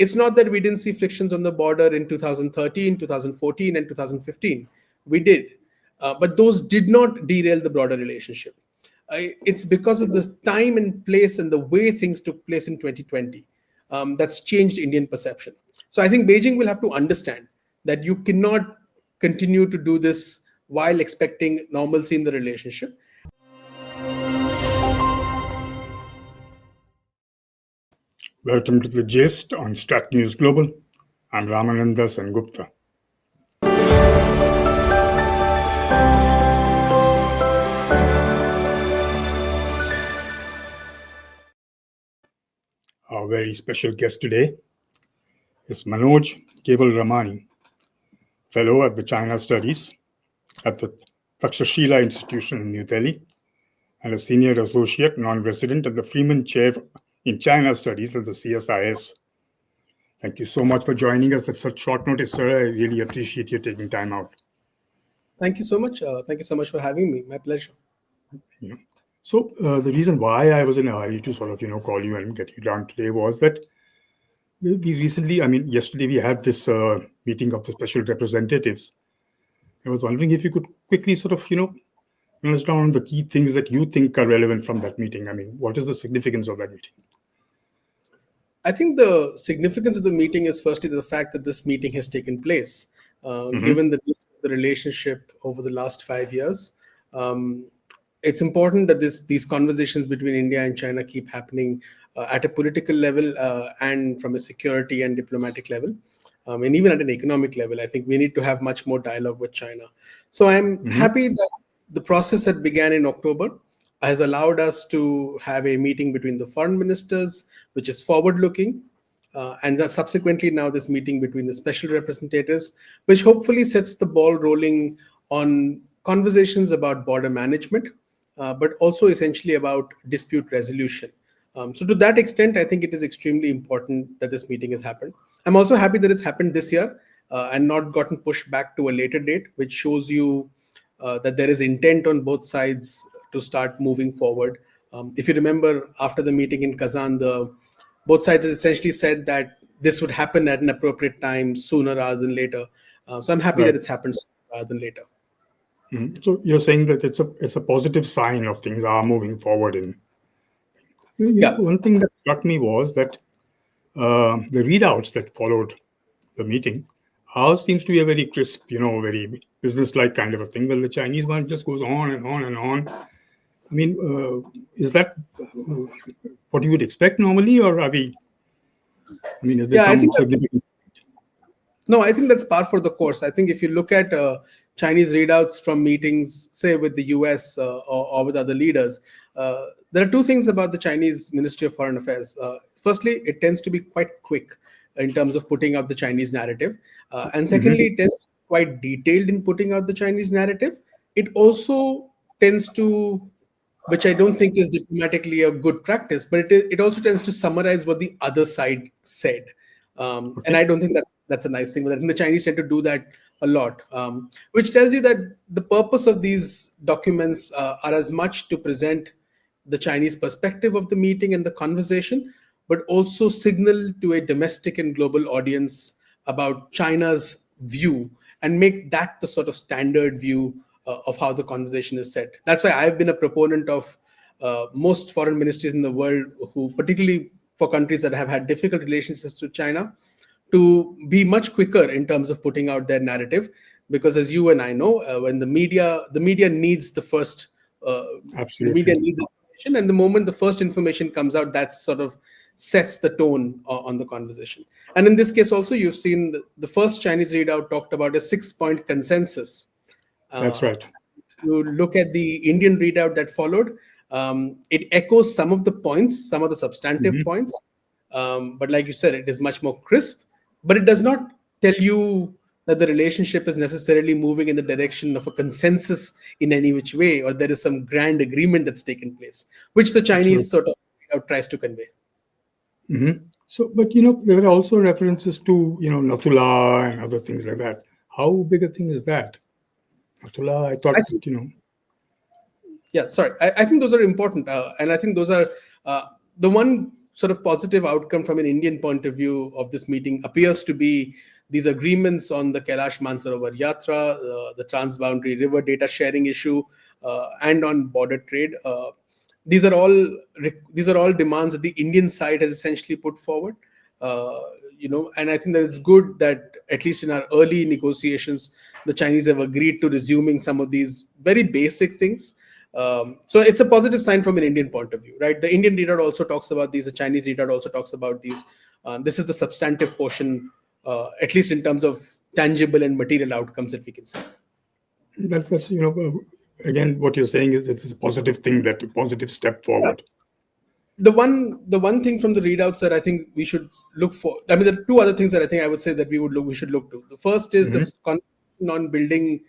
It's not that we didn't see frictions on the border in 2013, 2014, and 2015. We did. But those did not derail the broader relationship. It's because of the time and place and the way things took place in 2020 that's changed Indian perception. So I think Beijing will have to understand that you cannot continue to do this while expecting normalcy in the relationship. Welcome to the Gist on Strat News Global. I'm Ramananda Sengupta. Our very special guest today is Manoj Kewalramani, Fellow at the China Studies at the Takshashila Institution in New Delhi, and a Senior Associate Non-Resident at the Freeman Chair in China Studies at the CSIS. Thank you so much for joining us at such short notice, sir. I really appreciate you taking time out. Thank you so much. Thank you so much for having me. My pleasure. So the reason why I was in a hurry to sort of, call you and get you down today was that we recently, yesterday we had this meeting of the special representatives. I was wondering if you could quickly sort of, run us down the key things that you think are relevant from that meeting. What is the significance of that meeting? I think the significance of the meeting is firstly the fact that this meeting has taken place, given the relationship over the last 5 years. It's important that these conversations between India and China keep happening at a political level and from a security and diplomatic level. And even at an economic level, I think we need to have much more dialogue with China. So I'm happy that the process that began in October has allowed us to have a meeting between the foreign ministers, which is forward-looking, and then subsequently now this meeting between the special representatives, which hopefully sets the ball rolling on conversations about border management, but also essentially about dispute resolution. So to that extent, I think it is extremely important that this meeting has happened. I'm also happy that it's happened this year and not gotten pushed back to a later date, which shows you that there is intent on both sides to start moving forward. If you remember, after the meeting in Kazan, both sides essentially said that this would happen at an appropriate time, sooner rather than later. So I'm happy that it's happened sooner rather than later. So you're saying that it's a positive sign of things are moving forward. One thing that struck me was that the readouts that followed the meeting, ours seems to be a very crisp, very business-like kind of a thing. Well, the Chinese one just goes on and on and on. Is that what you would expect normally, or are we? Is there some significant? No, I think that's par for the course. I think if you look at Chinese readouts from meetings, say with the US or with other leaders, there are two things about the Chinese Ministry of Foreign Affairs. Firstly, it tends to be quite quick in terms of putting out the Chinese narrative. And secondly, it tends to be quite detailed in putting out the Chinese narrative. It also tends to, which I don't think is diplomatically a good practice, but it also tends to summarize what the other side said. And I don't think that's a nice thing. But I think the Chinese tend to do that a lot, which tells you that the purpose of these documents are as much to present the Chinese perspective of the meeting and the conversation, but also signal to a domestic and global audience about China's view and make that the sort of standard view of how the conversation is set. That's why I've been a proponent of most foreign ministries in the world, who particularly for countries that have had difficult relationships with China, to be much quicker in terms of putting out their narrative. Because as you and I know, when the media needs the first, the media needs information, and the moment the first information comes out, that sort of sets the tone on the conversation. And in this case also, you've seen the first Chinese readout talked about a 6-point consensus. That's right. You look at the Indian readout that followed, it echoes some of the points, some of the substantive points. But like you said, it is much more crisp, but it does not tell you that the relationship is necessarily moving in the direction of a consensus in any which way, or there is some grand agreement that's taken place, which the Chinese sort of tries to convey. So, but there are also references to Natula and other things like that. How big a thing is that? Natula, I thought Yeah, sorry. I think those are important, and I think those are the one sort of positive outcome from an Indian point of view of this meeting appears to be these agreements on the Kailash Mansarovar Yatra, the transboundary river data sharing issue, and on border trade. These are all these are all demands that the Indian side has essentially put forward. Uh, and I think that it's good that at least in our early negotiations, the Chinese have agreed to resuming some of these very basic things. So it's a positive sign from an Indian point of view, right? The Indian readout also talks about these. The Chinese readout also talks about these. This is the substantive portion, at least in terms of tangible and material outcomes that we can see. That's again, what you're saying is it's a positive thing, that a positive step forward. The one thing from the readouts that I think we should look for. I mean, there are two other things that I think I would say that we should look to. The first is this on building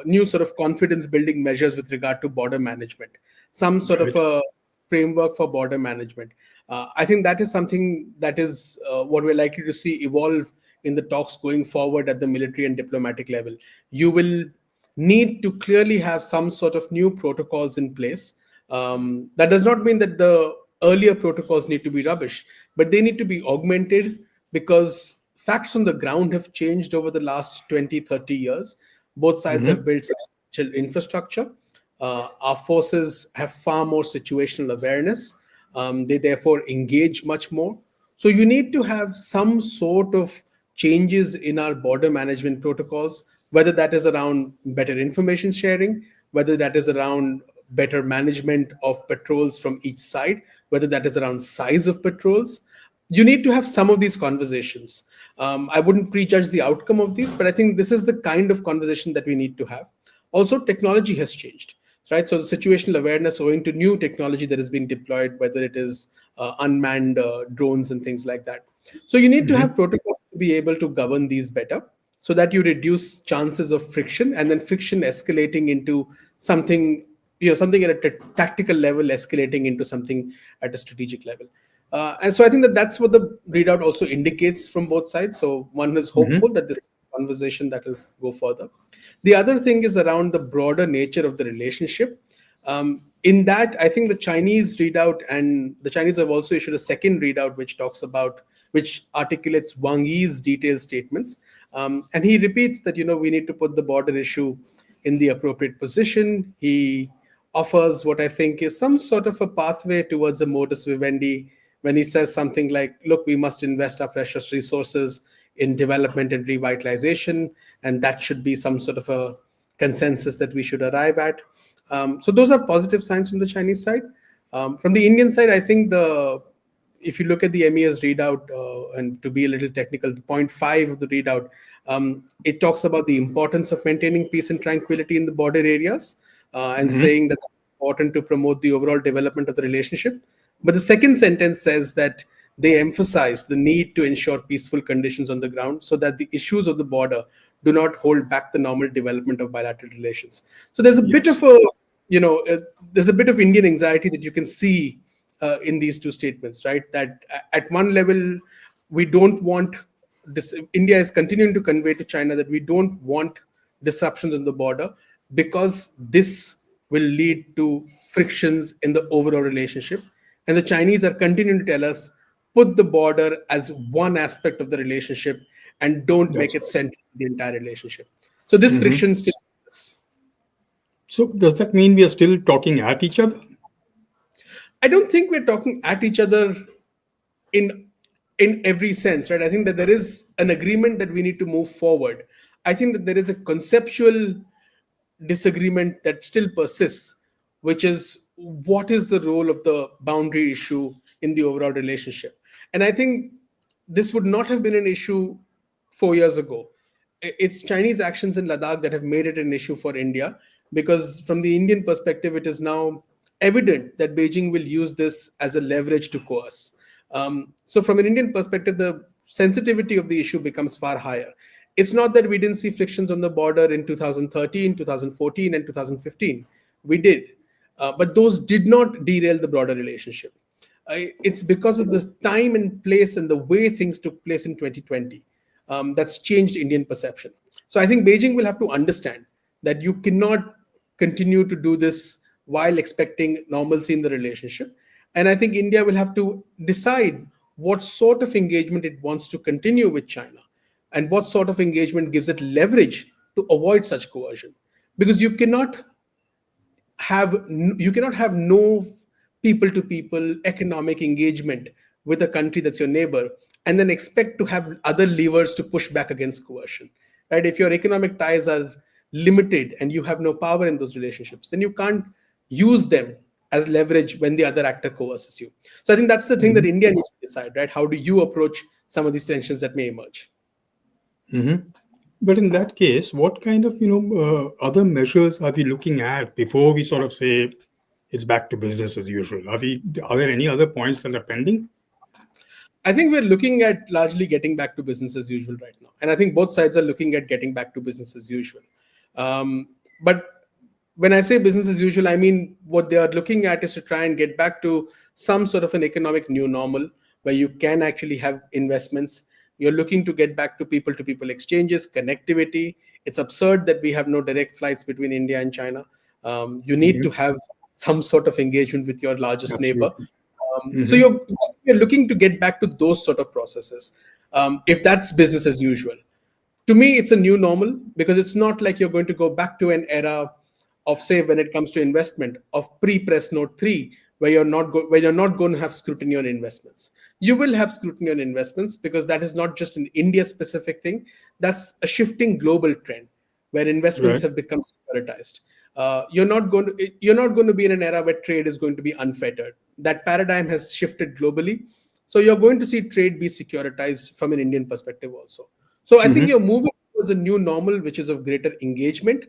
new sort of confidence building measures with regard to border management, some sort of a framework for border management. I think that is something that is what we're likely to see evolve in the talks going forward at the military and diplomatic level. You will need to clearly have some sort of new protocols in place. That does not mean that the earlier protocols need to be rubbish, but they need to be augmented because facts on the ground have changed over the last 20, 30 years. Both sides have built substantial infrastructure. Our forces have far more situational awareness. They therefore engage much more. So you need to have some sort of changes in our border management protocols, whether that is around better information sharing, whether that is around better management of patrols from each side, whether that is around size of patrols. You need to have some of these conversations. I wouldn't prejudge the outcome of these, but I think this is the kind of conversation that we need to have. Also, technology has changed, right? So the situational awareness owing to new technology that has been deployed, whether it is unmanned drones and things like that. So you need to have protocols to be able to govern these better so that you reduce chances of friction, and then friction escalating into something, something at a tactical level escalating into something at a strategic level. And so I think that that's what the readout also indicates from both sides. So one is hopeful that this conversation that will go further. The other thing is around the broader nature of the relationship. In that, I think the Chinese readout, and the Chinese have also issued a second readout which articulates Wang Yi's detailed statements. And he repeats that, we need to put the border issue in the appropriate position. He offers what I think is some sort of a pathway towards a modus vivendi when he says something like, look, we must invest our precious resources in development and revitalization, and that should be some sort of a consensus that we should arrive at. So those are positive signs from the Chinese side. From the Indian side, I think if you look at the MEA's readout, and to be a little technical, the point 5 of the readout, it talks about the importance of maintaining peace and tranquility in the border areas, and saying that it's important to promote the overall development of the relationship. But the second sentence says that they emphasize the need to ensure peaceful conditions on the ground so that the issues of the border do not hold back the normal development of bilateral relations. So there's a bit of there's a bit of Indian anxiety that you can see in these two statements, right? That at one level, we don't want this. India is continuing to convey to China that we don't want disruptions on the border because this will lead to frictions in the overall relationship. And the Chinese are continuing to tell us, put the border as one aspect of the relationship and don't make it central to the entire relationship. So this friction still exists. So does that mean we are still talking at each other? I don't think we're talking at each other in every sense, right? I think that there is an agreement that we need to move forward. I think that there is a conceptual disagreement that still persists, which is what is the role of the boundary issue in the overall relationship. And I think this would not have been an issue 4 years ago. It's Chinese actions in Ladakh that have made it an issue for India, because from the Indian perspective, it is now evident that Beijing will use this as a leverage to coerce. So from an Indian perspective, the sensitivity of the issue becomes far higher. It's not that we didn't see frictions on the border in 2013, 2014, and 2015. We did. But those did not derail the broader relationship. It's because of the time and place and the way things took place in 2020 that's changed Indian perception. So I think Beijing will have to understand that you cannot continue to do this while expecting normalcy in the relationship. And I think India will have to decide what sort of engagement it wants to continue with China and what sort of engagement gives it leverage to avoid such coercion. Because you cannot have no people to people economic engagement with a country that's your neighbor and then expect to have other levers to push back against coercion, right? If your economic ties are limited and you have no power in those relationships, then you can't use them as leverage when the other actor coerces you. So I think that's the thing that India needs to decide, right? How do you approach some of these tensions that may emerge? But in that case, what kind of other measures are we looking at before we sort of say it's back to business as usual? Are there any other points that are pending? I think we're looking at largely getting back to business as usual right now. And I think both sides are looking at getting back to business as usual. But when I say business as usual, I mean what they are looking at is to try and get back to some sort of an economic new normal where you can actually have investments. You're looking to get back to people exchanges, connectivity. It's absurd that we have no direct flights between India and China. You need to have some sort of engagement with your largest neighbor. Absolutely. So you're looking to get back to those sort of processes. If that's business as usual, to me, it's a new normal because it's not like you're going to go back to an era of, say, when it comes to investment, of pre-press note 3, where you're not going to have scrutiny on investments. You will have scrutiny on investments because that is not just an India specific thing. That's a shifting global trend where investments Right. have become securitized. You're not going to be in an era where trade is going to be unfettered. That paradigm has shifted globally. So you're going to see trade be securitized from an Indian perspective also. So I think you're moving towards a new normal, which is of greater engagement.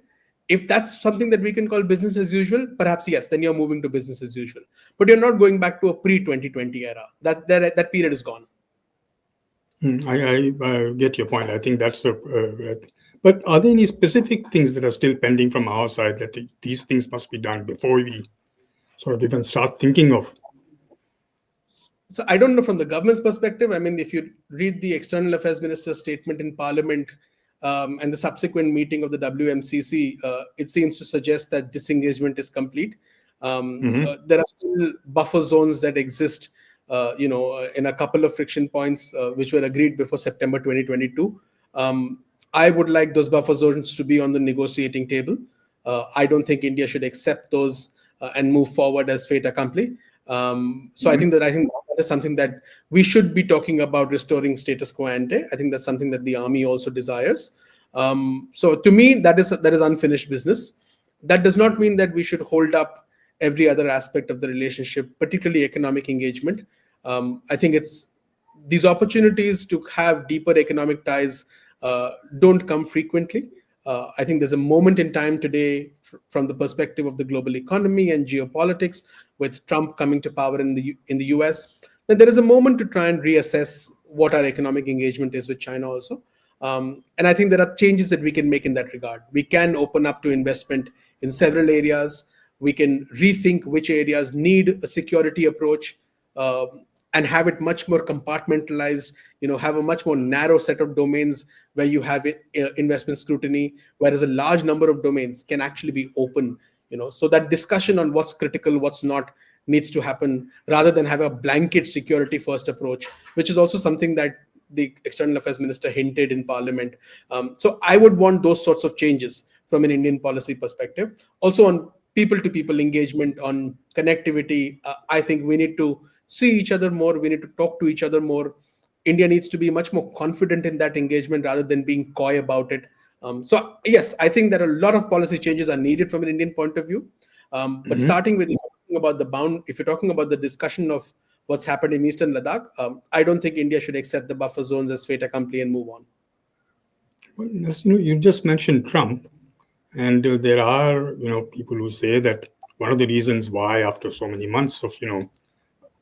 If that's something that we can call business as usual, perhaps yes, then you're moving to business as usual. But you're not going back to a pre-2020 era. That period is gone. I get your point. I think that's a. But are there any specific things that are still pending from our side that these things must be done before we sort of even start thinking of? So I don't know from the government's perspective. I mean, if you read the External Affairs Minister's statement in Parliament and the subsequent meeting of the WMCC, it seems to suggest that disengagement is complete. There are still buffer zones that exist, in a couple of friction points which were agreed before September 2022. I would like those buffer zones to be on the negotiating table. I don't think India should accept those and move forward as fait accompli. So I think that is something that we should be talking about, restoring status quo ante. I think that's something that the army also desires. So to me, that is unfinished business. That does not mean that we should hold up every other aspect of the relationship, particularly economic engagement. I think it's these opportunities to have deeper economic ties don't come frequently. I think there's a moment in time today, from the perspective of the global economy and geopolitics, with Trump coming to power in the US, that there is a moment to try and reassess what our economic engagement is with China also. And I think there are changes that we can make in that regard. We can open up to investment in several areas. We can rethink which areas need a security approach. And have it much more compartmentalized, have a much more narrow set of domains where you have investment scrutiny, whereas a large number of domains can actually be open, so that discussion on what's critical, what's not, needs to happen rather than have a blanket security first approach, which is also something that the External Affairs Minister hinted in Parliament. So I would want those sorts of changes from an Indian policy perspective. Also on people to people engagement, on connectivity, I think we need to see each other more. We need to talk to each other more. India needs to be much more confident in that engagement rather than being coy about it. So yes, I think that a lot of policy changes are needed from an Indian point of view. But starting with, if you're talking about the discussion of what's happened in Eastern Ladakh, I don't think India should accept the buffer zones as fait accompli and move on. Well, you just mentioned Trump, and there are people who say that one of the reasons why, after so many months of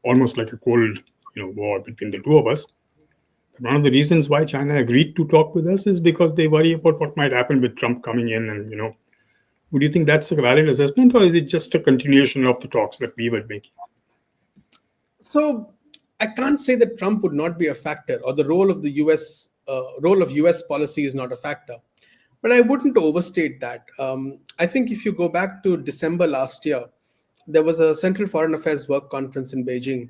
almost like a cold war between the two of us, one of the reasons why China agreed to talk with us is because they worry about what might happen with Trump coming in. And would you think that's a valid assessment, or is it just a continuation of the talks that we were making? So I can't say that Trump would not be a factor, or the role of the US policy is not a factor, but I wouldn't overstate that. I think if you go back to December last year, there was a Central Foreign Affairs Work Conference in Beijing,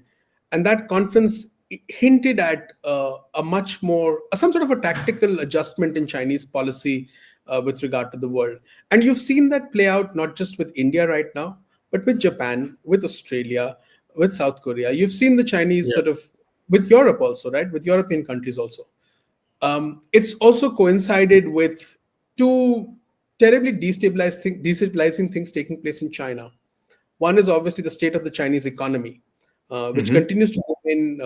and that conference hinted at a much more, some sort of a tactical adjustment in Chinese policy with regard to the world. And you've seen that play out not just with India right now, but with Japan, with Australia, with South Korea. You've seen the Chinese Yeah. sort of with Europe also, right? With European countries also. It's also coincided with two terribly destabilizing things taking place in China. One is obviously the state of the Chinese economy, which Mm-hmm. continues to remain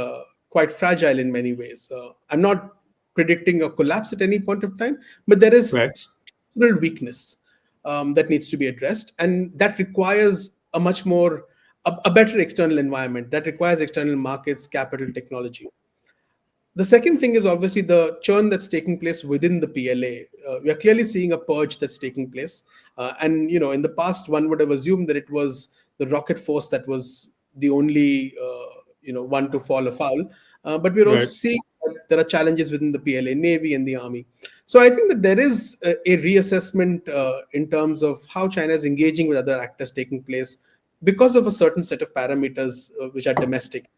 quite fragile in many ways. I'm not predicting a collapse at any point of time, but there is Right. structural weakness that needs to be addressed, and that requires a much more a better external environment. That requires external markets, capital, technology. The second thing is obviously the churn that's taking place within the PLA. We are clearly seeing a purge that's taking place, and in the past, one would have assumed that it was the rocket force that was the only one to fall afoul. But we're also Right. seeing that there are challenges within the PLA, Navy, and the Army. So I think that there is a reassessment in terms of how China is engaging with other actors taking place because of a certain set of parameters which are domestic.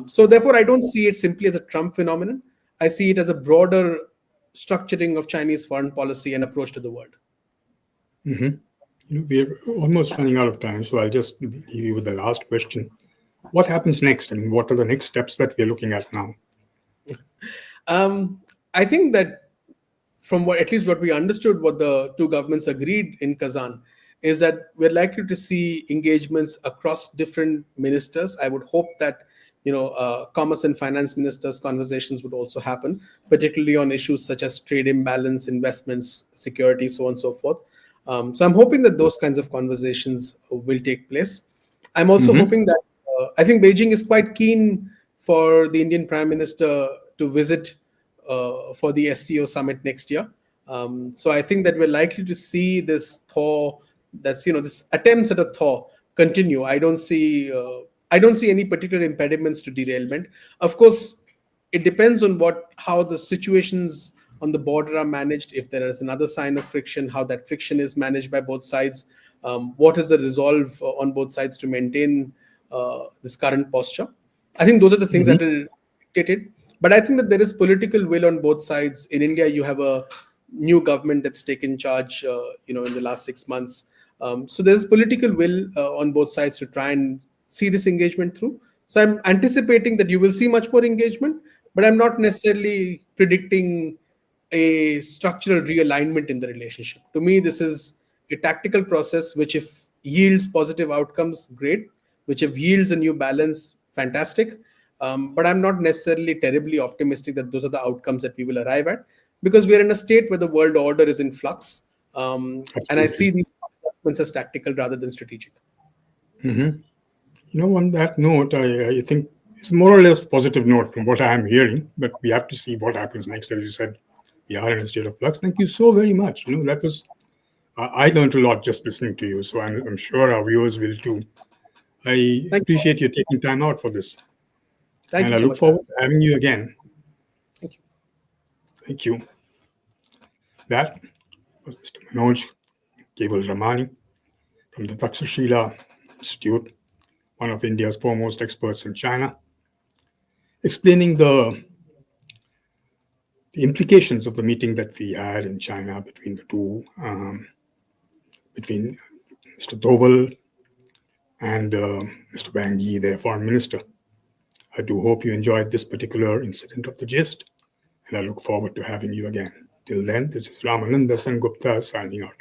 So therefore, I don't see it simply as a Trump phenomenon. I see it as a broader structuring of Chinese foreign policy and approach to the world. Mm-hmm. We're almost running out of time, so I'll just leave you with the last question. What happens next? I mean, what are the next steps that we're looking at now? I think that from what at least what we understood, what the two governments agreed in Kazan, is that we're likely to see engagements across different ministers. I would hope that commerce and finance ministers' conversations would also happen, particularly on issues such as trade imbalance, investments, security, so on and so forth. So I'm hoping that those kinds of conversations will take place. I'm also Mm-hmm. hoping that I think Beijing is quite keen for the Indian Prime Minister to visit for the SCO summit next year. So I think that we're likely to see this thaw, this attempts at a thaw continue. I don't see any particular impediments to derailment. Of course, it depends on how the situations on the border are managed. If there is another sign of friction, how that friction is managed by both sides. What is the resolve on both sides to maintain this current posture? I think those are the things Mm-hmm. that will dictate it. But I think that there is political will on both sides. In India, you have a new government that's taken charge, in the last 6 months. So there's political will on both sides to try and see this engagement through. So I'm anticipating that you will see much more engagement, but I'm not necessarily predicting a structural realignment in the relationship. To me, this is a tactical process which, if yields positive outcomes, great. Which, if yields a new balance, fantastic. But I'm not necessarily terribly optimistic that those are the outcomes that we will arrive at, because we are in a state where the world order is in flux. And I Absolutely. see these adjustments as tactical rather than strategic. Mm-hmm. On that note, I think it's more or less positive note from what I am hearing, but we have to see what happens next. As you said, we are in a state of flux. Thank you so very much. That was, I learned a lot just listening to you, so I'm sure our viewers will too. I Thank you. appreciate you taking time out for this, Thank and you I so look much for having forward to having you again. me. Thank you. Thank you. That was Mr. Manoj Kewalramani from the Takshashila Institute, one of India's foremost experts in China, explaining the implications of the meeting that we had in China between the two, between Mr. Doval and Mr. Wang, their foreign minister. I do hope you enjoyed this particular incident of the gist, and I look forward to having you again. Till then, this is Ramananda Sengupta signing out.